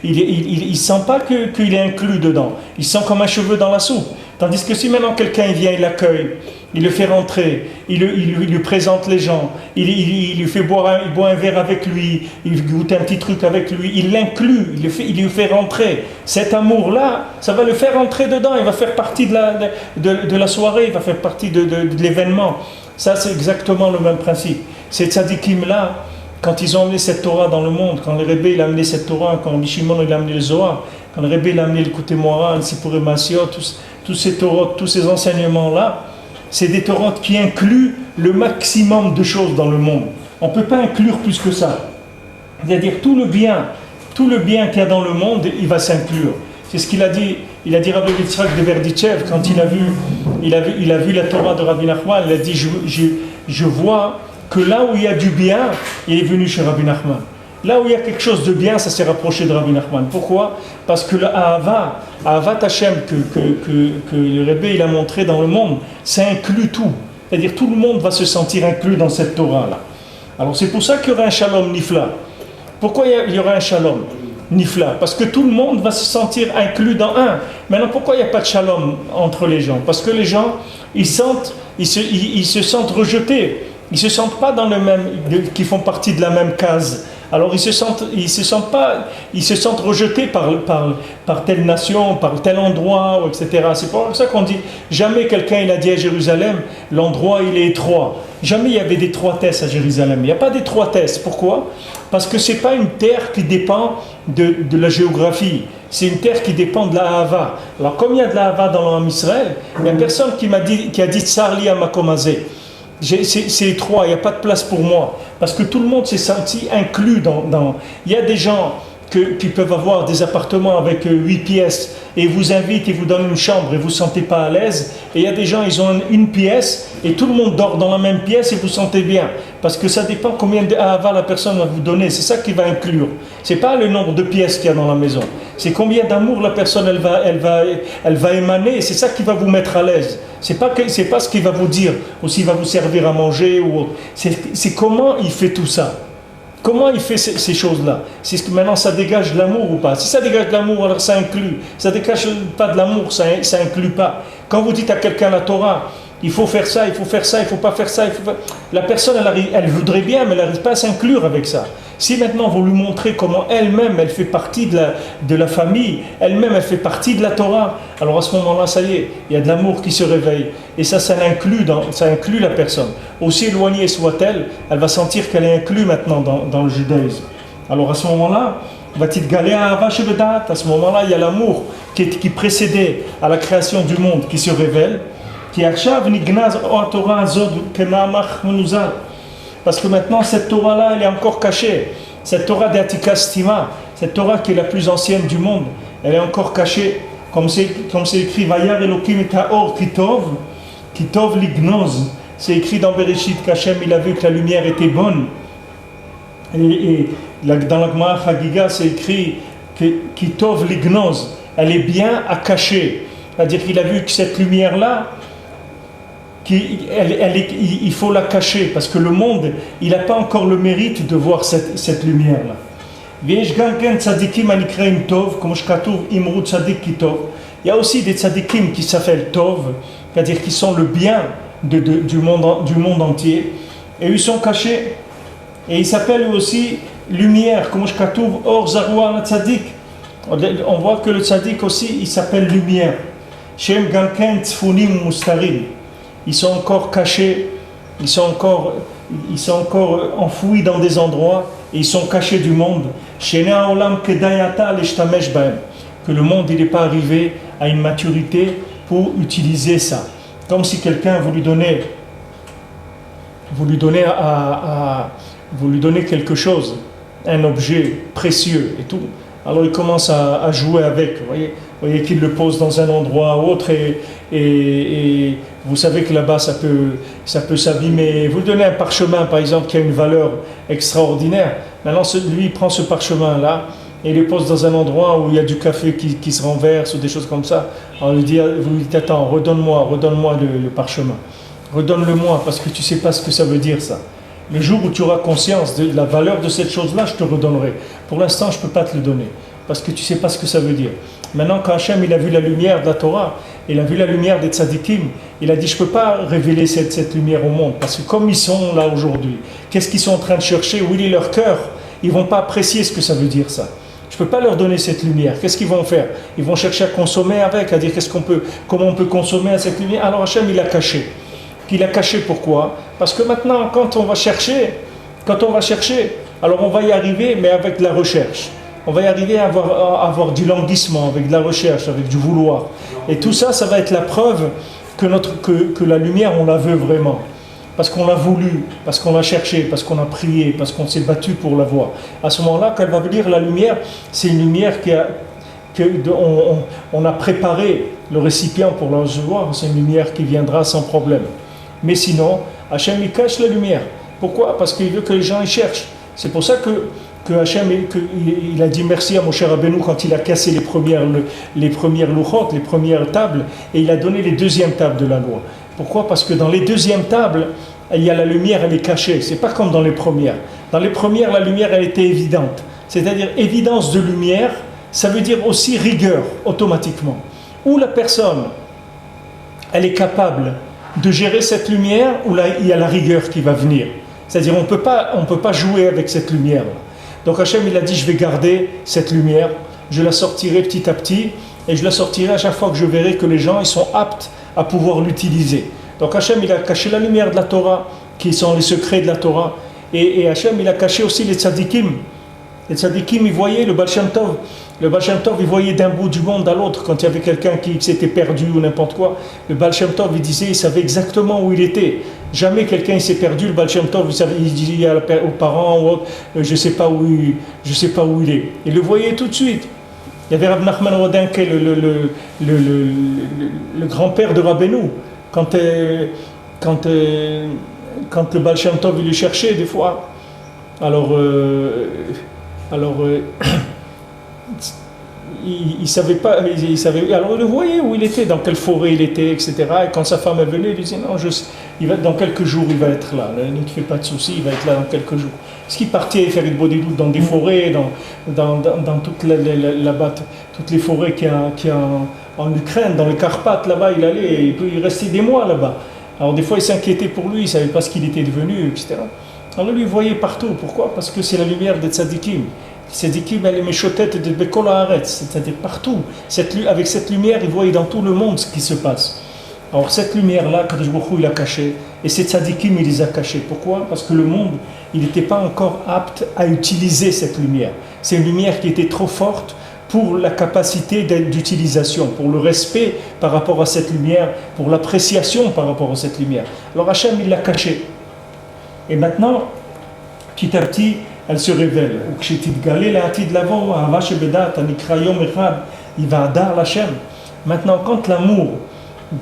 il sent pas qu'il est inclus dedans, il sent comme un cheveu dans la soupe. Tandis que si maintenant quelqu'un il vient, il l'accueille, il le fait rentrer, il lui présente les gens, il lui fait il boit un verre avec lui, il goûte un petit truc avec lui, il l'inclut, il lui fait rentrer. Cet amour-là, ça va le faire rentrer dedans, il va faire partie de la soirée, il va faire partie de l'événement. Ça, c'est exactement le même principe. Ces tzadikim-là, quand ils ont amené cette Torah dans le monde, quand le Rebbe il a amené cette Torah, quand le Shimon il a amené le Zohar, quand le Rebbe il a amené le Kutei Moharan, le Sipurei Maasiot, tous ces Torahs, tous ces enseignements-là, c'est des Torahs qui incluent le maximum de choses dans le monde. On ne peut pas inclure plus que ça. C'est-à-dire tout le bien qu'il y a dans le monde, il va s'inclure. C'est ce qu'il a dit. Il a dit Rabbi Yitzhak de Berdichev quand il a vu la Torah de Rabbi Nachman. Il a dit je vois que là où il y a du bien, il est venu chez Rabbi Nachman. Là où il y a quelque chose de bien, ça s'est rapproché de Rabbi Nachman. Pourquoi? Parce que l'Ahava Hashem que le Rebbe il a montré dans le monde, ça inclut tout. C'est-à-dire tout le monde va se sentir inclus dans cette Torah-là. Alors c'est pour ça qu'il y aura un shalom nifla. Pourquoi il y aura un shalom nifla? Parce que tout le monde va se sentir inclus dans un. Maintenant, pourquoi il n'y a pas de shalom entre les gens? Parce que les gens, ils se sentent rejetés. Ils ne se sentent pas dans le même, qui font partie de la même case. Alors ils se sentent rejetés par telle nation, par tel endroit, etc. C'est pour ça qu'on dit, jamais quelqu'un il a dit à Jérusalem, l'endroit il est étroit. Jamais il y avait d'étroitesse à Jérusalem. Il n'y a pas d'étroitesse. Pourquoi? Parce que ce n'est pas une terre qui dépend de la géographie. C'est une terre qui dépend de la Hava. Alors comme il y a de la Hava dans l'Am Israël, il n'y a personne qui a dit Tsarli à Makomazé. C'est étroit, il n'y a pas de place pour moi. Parce que tout le monde s'est senti inclus dans... Il y a des gens qui peuvent avoir des appartements avec 8 pièces et vous invitent et vous donnent une chambre et vous ne vous sentez pas à l'aise. Et il y a des gens, ils ont une pièce et tout le monde dort dans la même pièce et vous vous sentez bien. Parce que ça dépend combien d'ahava la personne va vous donner. C'est ça qui va inclure. Ce n'est pas le nombre de pièces qu'il y a dans la maison. C'est combien d'amour la personne elle va émaner. C'est ça qui va vous mettre à l'aise. C'est pas ce qu'il va vous dire ou s'il va vous servir à manger ou autre. C'est comment il fait tout ça. Comment il fait ces choses-là? C'est ce que maintenant ça dégage de l'amour ou pas? Si ça dégage de l'amour, alors ça inclut. Ça dégage pas de l'amour, ça inclut pas. Quand vous dites à quelqu'un la Torah, il faut faire ça, il faut faire ça, il faut pas faire ça, la personne elle voudrait bien, mais elle n'arrive pas à s'inclure avec ça. Si maintenant vous lui montrez comment elle-même elle fait partie de la famille, elle-même elle fait partie de la Torah, alors à ce moment-là ça y est, il y a de l'amour qui se réveille et ça inclut la personne. Aussi éloignée soit-elle, elle va sentir qu'elle est inclue maintenant dans le judaïsme. Alors à ce moment-là, à ce moment-là, il y a l'amour qui précédait à la création du monde qui se révèle. Parce que maintenant cette Torah-là, elle est encore cachée. Cette Torah d'Atika Stima, cette Torah qui est la plus ancienne du monde, elle est encore cachée. Comme c'est écrit, Vayar Elokim et Haor Kitov Lignoz. C'est écrit dans Bereshit qu'Hachem il a vu que la lumière était bonne. Et dans la Gemara Chagiga, c'est écrit que Kitov Lignoz, elle est bien à cacher. C'est-à-dire qu'il a vu que cette lumière-là, il faut la cacher parce que le monde il n'a pas encore le mérite de voir cette lumière-là. Il y a aussi des tzadikim qui s'appellent Tov, c'est-à-dire qui sont le bien du monde entier, et ils sont cachés. Et ils s'appellent aussi lumière, comme Or Zarwa Tzadik. On voit que le tzadik aussi il s'appelle lumière. Shem Ganken Tzfunim Mustarim. Ils sont encore cachés, ils sont encore enfouis dans des endroits et ils sont cachés du monde. Que le monde n'est pas arrivé à une maturité pour utiliser ça. Comme si quelqu'un vous lui donnait quelque chose, un objet précieux et tout. Alors il commence à jouer avec, vous voyez qu'il le pose dans un endroit ou autre et vous savez que là-bas ça peut s'abîmer. Vous donnez un parchemin par exemple qui a une valeur extraordinaire. Maintenant lui il prend ce parchemin-là et il le pose dans un endroit où il y a du café qui se renverse ou des choses comme ça. Alors vous lui dites attends, redonne-moi le parchemin. Redonne-le-moi parce que tu ne sais pas ce que ça veut dire ça. Le jour où tu auras conscience de la valeur de cette chose-là, je te redonnerai. Pour l'instant, je ne peux pas te le donner, parce que tu ne sais pas ce que ça veut dire. Maintenant, quand Hachem il a vu la lumière de la Torah, il a vu la lumière des tzadikim, il a dit, je ne peux pas révéler cette lumière au monde, parce que comme ils sont là aujourd'hui, qu'est-ce qu'ils sont en train de chercher? Où est leur cœur? Ils ne vont pas apprécier ce que ça veut dire, ça. Je ne peux pas leur donner cette lumière. Qu'est-ce qu'ils vont faire? Ils vont chercher à consommer avec, à dire comment on peut consommer à cette lumière. Alors Hachem, il a caché. Il a caché pourquoi? Parce que maintenant, quand on va chercher, Alors on va y arriver, mais avec de la recherche. On va y arriver à avoir du languissement, avec de la recherche, avec du vouloir. Et tout ça, ça va être la preuve que la lumière, on la veut vraiment. Parce qu'on l'a voulu, parce qu'on l'a cherché, parce qu'on a prié, parce qu'on s'est battu pour la voir. À ce moment-là, quand elle va venir, la lumière, c'est une lumière on a préparé le récipient pour la recevoir. C'est une lumière qui viendra sans problème. Mais sinon, Hachem, il cache la lumière. Pourquoi? Parce qu'il veut que les gens y cherchent. C'est pour ça que Hachem, il a dit merci à Moshe Rabbeinu quand il a cassé les premières louchot, les premières tables, et il a donné les deuxièmes tables de la loi. Pourquoi? Parce que dans les deuxièmes tables, il y a la lumière, elle est cachée. C'est pas comme dans les premières. Dans les premières, la lumière, elle était évidente. C'est-à-dire évidence de lumière, ça veut dire aussi rigueur, automatiquement. Où la personne, elle est capable de gérer cette lumière, ou là, il y a la rigueur qui va venir. C'est-à-dire on peut pas jouer avec cette lumière. Donc Hachem, il a dit, je vais garder cette lumière, je la sortirai petit à petit, et je la sortirai à chaque fois que je verrai que les gens ils sont aptes à pouvoir l'utiliser. Donc Hachem, il a caché la lumière de la Torah, qui sont les secrets de la Torah, et Hachem, il a caché aussi les tzadikim. Les tzadikim, ils voyaient le Baal Shem Tov. Le Baal Shem Tov, il voyait d'un bout du monde à l'autre, quand il y avait quelqu'un qui s'était perdu ou n'importe quoi. Le Baal Shem Tov, il disait, il savait exactement où il était. Jamais quelqu'un s'est perdu, le Baal Shem Tov, il disait aux parents ou autres, je sais pas où il est. Il le voyait tout de suite. Il y avait Rav Nachman Rodin, qui est le grand-père de Rabbeinu. Quand le Baal Shem Tov, il le cherchait des fois, alors il savait pas, alors il le voyait où il était, dans quelle forêt il était, etc. Et quand sa femme est venue, il disait non, dans quelques jours il va être là. Ne te fais pas de soucis, il va être là dans quelques jours. Parce qu'il partait faire une bodhidoute dans des forêts, dans toute là-bas, toutes les forêts qu'il y a en Ukraine, dans les Carpates, là-bas, il allait, et il restait des mois là-bas. Alors des fois il s'inquiétait pour lui, il savait pas ce qu'il était devenu, etc. Alors lui il voyait partout. Pourquoi? Parce que c'est la lumière des tzadikim. Tzadikim, elle est méchotette de Bekol Haaretz, c'est-à-dire partout. Avec cette lumière, il voyait dans tout le monde ce qui se passe. Alors cette lumière-là, Kadosh Baruch Hu, il a caché, et ces tzadikim, il les a cachés. Pourquoi? Parce que le monde, il n'était pas encore apte à utiliser cette lumière. C'est une lumière qui était trop forte pour la capacité d'utilisation, pour le respect par rapport à cette lumière, pour l'appréciation par rapport à cette lumière. Alors Hachem, il l'a cachée. Et maintenant, petit à petit, elle se révèle. Maintenant, quand l'amour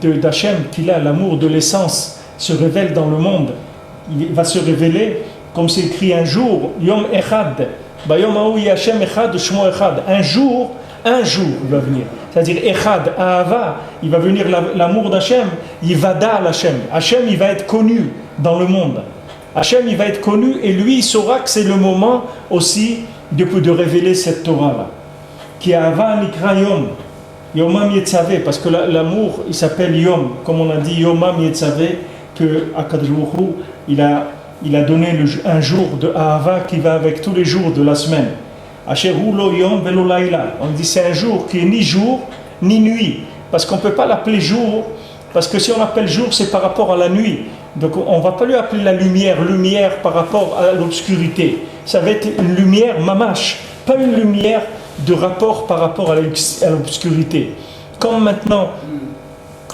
d'Hachem qu'il a, l'amour de l'essence, se révèle dans le monde, il va se révéler, comme c'est écrit un jour, Yom Echad, un jour, il va venir. C'est-à-dire Echad, Ahava, il va venir l'amour d'Hachem, il va dar l'Hachem. Hachem, il va être connu dans le monde. Hachem, il va être connu et lui, il saura que c'est le moment aussi de révéler cette Torah-là. Qui Ahava Nikra Yom, Yomam Yetzaveh, parce que l'amour, il s'appelle Yom, comme on a dit Yomam Yetzaveh, que Akadosh Baruch Hu, il a donné un jour de Ahava qui va avec tous les jours de la semaine. Asheru lo Yom velo laila. On dit c'est un jour qui est ni jour ni nuit, parce qu'on ne peut pas l'appeler jour, parce que si on l'appelle jour, c'est par rapport à la nuit. Donc on ne va pas lui appeler la lumière par rapport à l'obscurité. Ça va être une lumière mamash, pas une lumière de rapport par rapport à l'obscurité. Comme maintenant,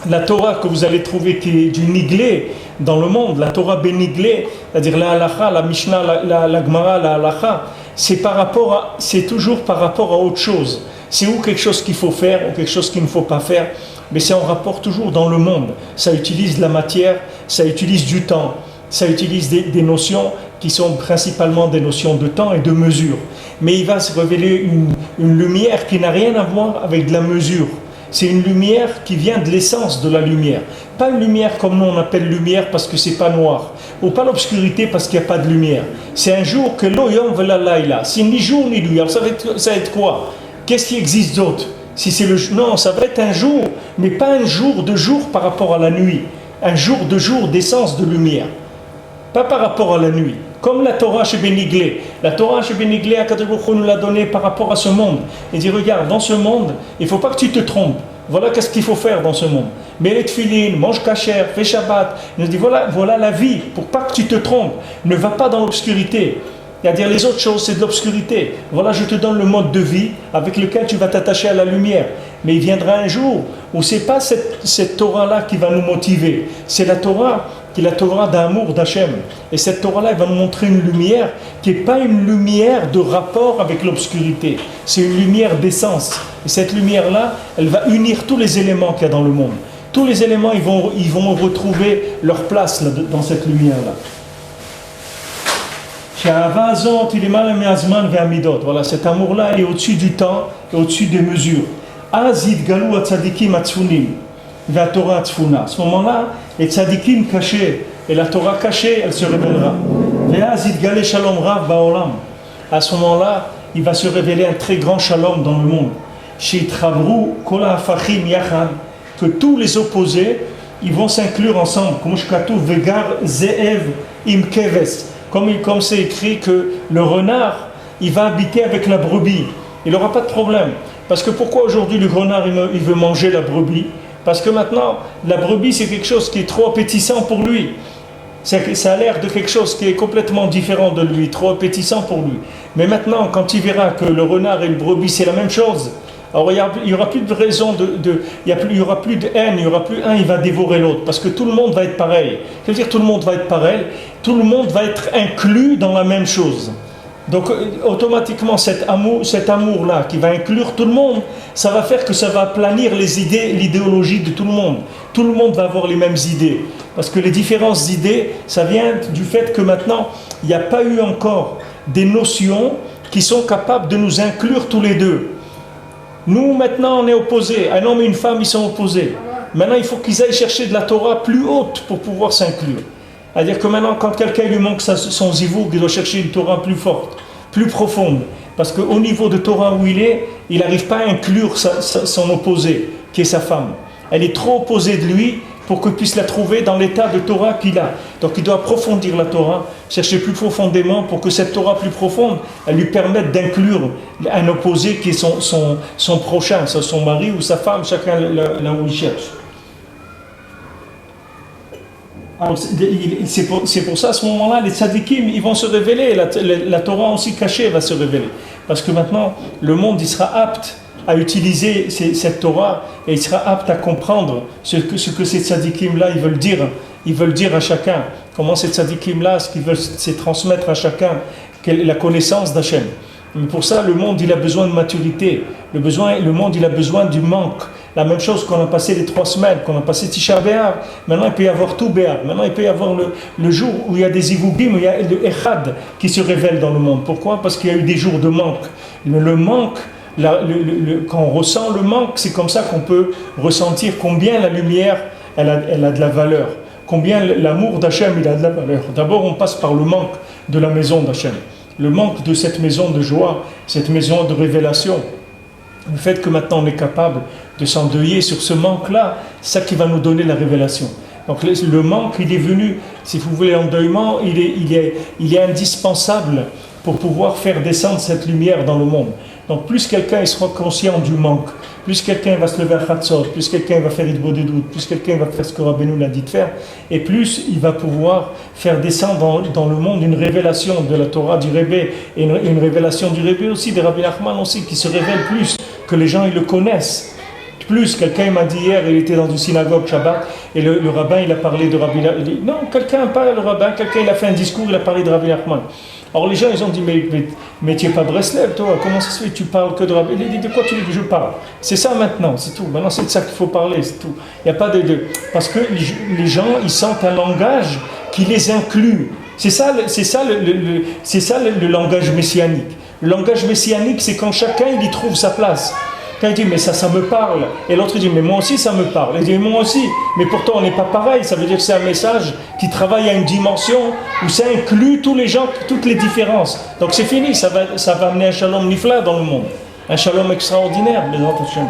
la Torah que vous allez trouver qui est du niglé dans le monde, la Torah béniglé, c'est-à-dire la halacha, la Mishnah, la Gemara, la halacha, c'est toujours par rapport à autre chose. C'est ou quelque chose qu'il faut faire ou quelque chose qu'il ne faut pas faire, mais c'est en rapport toujours dans le monde. Ça utilise la matière, ça utilise du temps, ça utilise des notions qui sont principalement des notions de temps et de mesure. Mais il va se révéler une lumière qui n'a rien à voir avec de la mesure. C'est une lumière qui vient de l'essence de la lumière. Pas une lumière comme nous on appelle lumière parce que c'est pas noir. Ou pas l'obscurité parce qu'il n'y a pas de lumière. C'est un jour que l'oyom vela laïla. C'est ni jour ni nuit. Alors ça va être quoi? Qu'est-ce qui existe d'autre? Si c'est non, ça va être un jour, mais pas un jour de jour par rapport à la nuit. Un jour de jour d'essence de lumière. Pas par rapport à la nuit. Comme la Torah chez Béniglé. La Torah chez Béniglé, Akadosh Baruch Hu nous l'a donnée par rapport à ce monde. Il dit, regarde, dans ce monde, il ne faut pas que tu te trompes. Voilà qu'est-ce qu'il faut faire dans ce monde. Mets les tefilines, mange kasher, fais Shabbat. Il nous dit, voilà la vie, pour pas que tu te trompes. Ne va pas dans l'obscurité. C'est-à-dire les autres choses, c'est de l'obscurité. Voilà, je te donne le mode de vie avec lequel tu vas t'attacher à la lumière. Mais il viendra un jour où ce n'est pas cette Torah-là qui va nous motiver. C'est la Torah qui est la Torah d'amour d'Hachem. Et cette Torah-là, elle va nous montrer une lumière qui n'est pas une lumière de rapport avec l'obscurité. C'est une lumière d'essence. Et cette lumière-là, elle va unir tous les éléments qu'il y a dans le monde. Tous les éléments, ils vont retrouver leur place là, dans cette lumière-là. Voilà, cet amour-là est au-dessus du temps et au-dessus des mesures. À ce moment-là, les tzadikim cachés et la Torah cachée, elle se révélera. À ce moment-là, il va se révéler un très grand shalom dans le monde. Que tous les opposés, ils vont s'inclure ensemble. Comme c'est écrit que le renard, il va habiter avec la brebis. Il n'aura pas de problème. Parce que pourquoi aujourd'hui le renard, il veut manger la brebis? Parce que maintenant, la brebis, c'est quelque chose qui est trop appétissant pour lui. Ça a l'air de quelque chose qui est complètement différent de lui, trop appétissant pour lui. Mais maintenant, quand il verra que le renard et le brebis, c'est la même chose, alors il n'y aura plus de raison, il n'y aura plus de haine, il n'y aura plus un, il va dévorer l'autre. Parce que tout le monde va être pareil. C'est-à-dire tout le monde va être pareil, tout le monde va être inclus dans la même chose. Donc automatiquement cet amour-là qui va inclure tout le monde, ça va faire que ça va aplanir les idées, l'idéologie de tout le monde. Tout le monde va avoir les mêmes idées. Parce que les différentes idées, ça vient du fait que maintenant, il n'y a pas eu encore des notions qui sont capables de nous inclure tous les deux. Nous maintenant on est opposés, un homme et une femme ils sont opposés. Maintenant il faut qu'ils aillent chercher de la Torah plus haute pour pouvoir s'inclure. C'est-à-dire que maintenant, quand quelqu'un lui manque son zivouk, il doit chercher une Torah plus forte, plus profonde. Parce qu'au niveau de Torah où il n'arrive pas à inclure son opposé, qui est sa femme. Elle est trop opposée de lui pour qu'il puisse la trouver dans l'état de Torah qu'il a. Donc il doit approfondir la Torah, chercher plus profondément pour que cette Torah plus profonde, elle lui permette d'inclure un opposé qui est son prochain, son mari ou sa femme, chacun là où il cherche. Alors, c'est pour ça, à ce moment-là, les tzadikim, ils vont se révéler, la Torah aussi cachée va se révéler. Parce que maintenant, le monde, il sera apte à utiliser cette Torah et il sera apte à comprendre ce que ces tzadikim-là, ils veulent dire à chacun. Comment ces tzadikim-là, ce qu'ils veulent, c'est transmettre à chacun la connaissance d'Hachem. Mais pour ça, le monde, il a besoin de maturité. Le monde, il a besoin du manque. La même chose qu'on a passé les 3 semaines, qu'on a passé Tisha B'Av. Maintenant, il peut y avoir tout B'Av. Maintenant, il peut y avoir le jour où il y a des Ivugim, où il y a le Echad qui se révèle dans le monde. Pourquoi? Parce qu'il y a eu des jours de manque. Le manque, quand on ressent le manque, c'est comme ça qu'on peut ressentir combien la lumière, elle a de la valeur. Combien l'amour d'Hachem, il a de la valeur. D'abord, on passe par le manque de la maison d'Hachem. Le manque de cette maison de joie, cette maison de révélation. Le fait que maintenant on est capable de s'endeuiller sur ce manque-là, c'est ça qui va nous donner la révélation. Donc le manque, il est venu, si vous voulez, l'endeuillement, il est indispensable pour pouvoir faire descendre cette lumière dans le monde. Donc plus quelqu'un il sera conscient du manque, plus quelqu'un va se lever à Chatzot, plus quelqu'un va faire Idbodedut, plus quelqu'un va faire ce que Rabbeinu l'a dit de faire, et plus il va pouvoir faire descendre dans le monde une révélation de la Torah du Rebbe, et une révélation du Rebbe aussi, de Rabbi Nachman aussi, qui se révèle plus, que les gens ils le connaissent. Plus, quelqu'un m'a dit hier, il était dans une synagogue Shabbat, et le rabbin il a parlé de Rabbi Nachman. Non, quelqu'un, pas le rabbin, quelqu'un il a fait un discours, il a parlé de Rabbi Nachman. Alors les gens ils ont dit mais tu n'es pas Breslev toi, comment ça se fait que tu parles que de Rabbi? Il dit de quoi tu veux que je parle? C'est ça maintenant, c'est tout. Maintenant c'est de ça qu'il faut parler, c'est tout. Il n'y a pas parce que les gens ils sentent un langage qui les inclut. C'est ça le langage messianique. Le langage messianique c'est quand chacun il y trouve sa place. Quand il dit mais ça me parle, et l'autre dit mais moi aussi ça me parle, il dit moi aussi, mais pourtant on n'est pas pareil, ça veut dire que c'est un message qui travaille à une dimension où ça inclut tous les gens, toutes les différences. Donc c'est fini, ça va amener un shalom nifla dans le monde, un shalom extraordinaire, mais non, attention.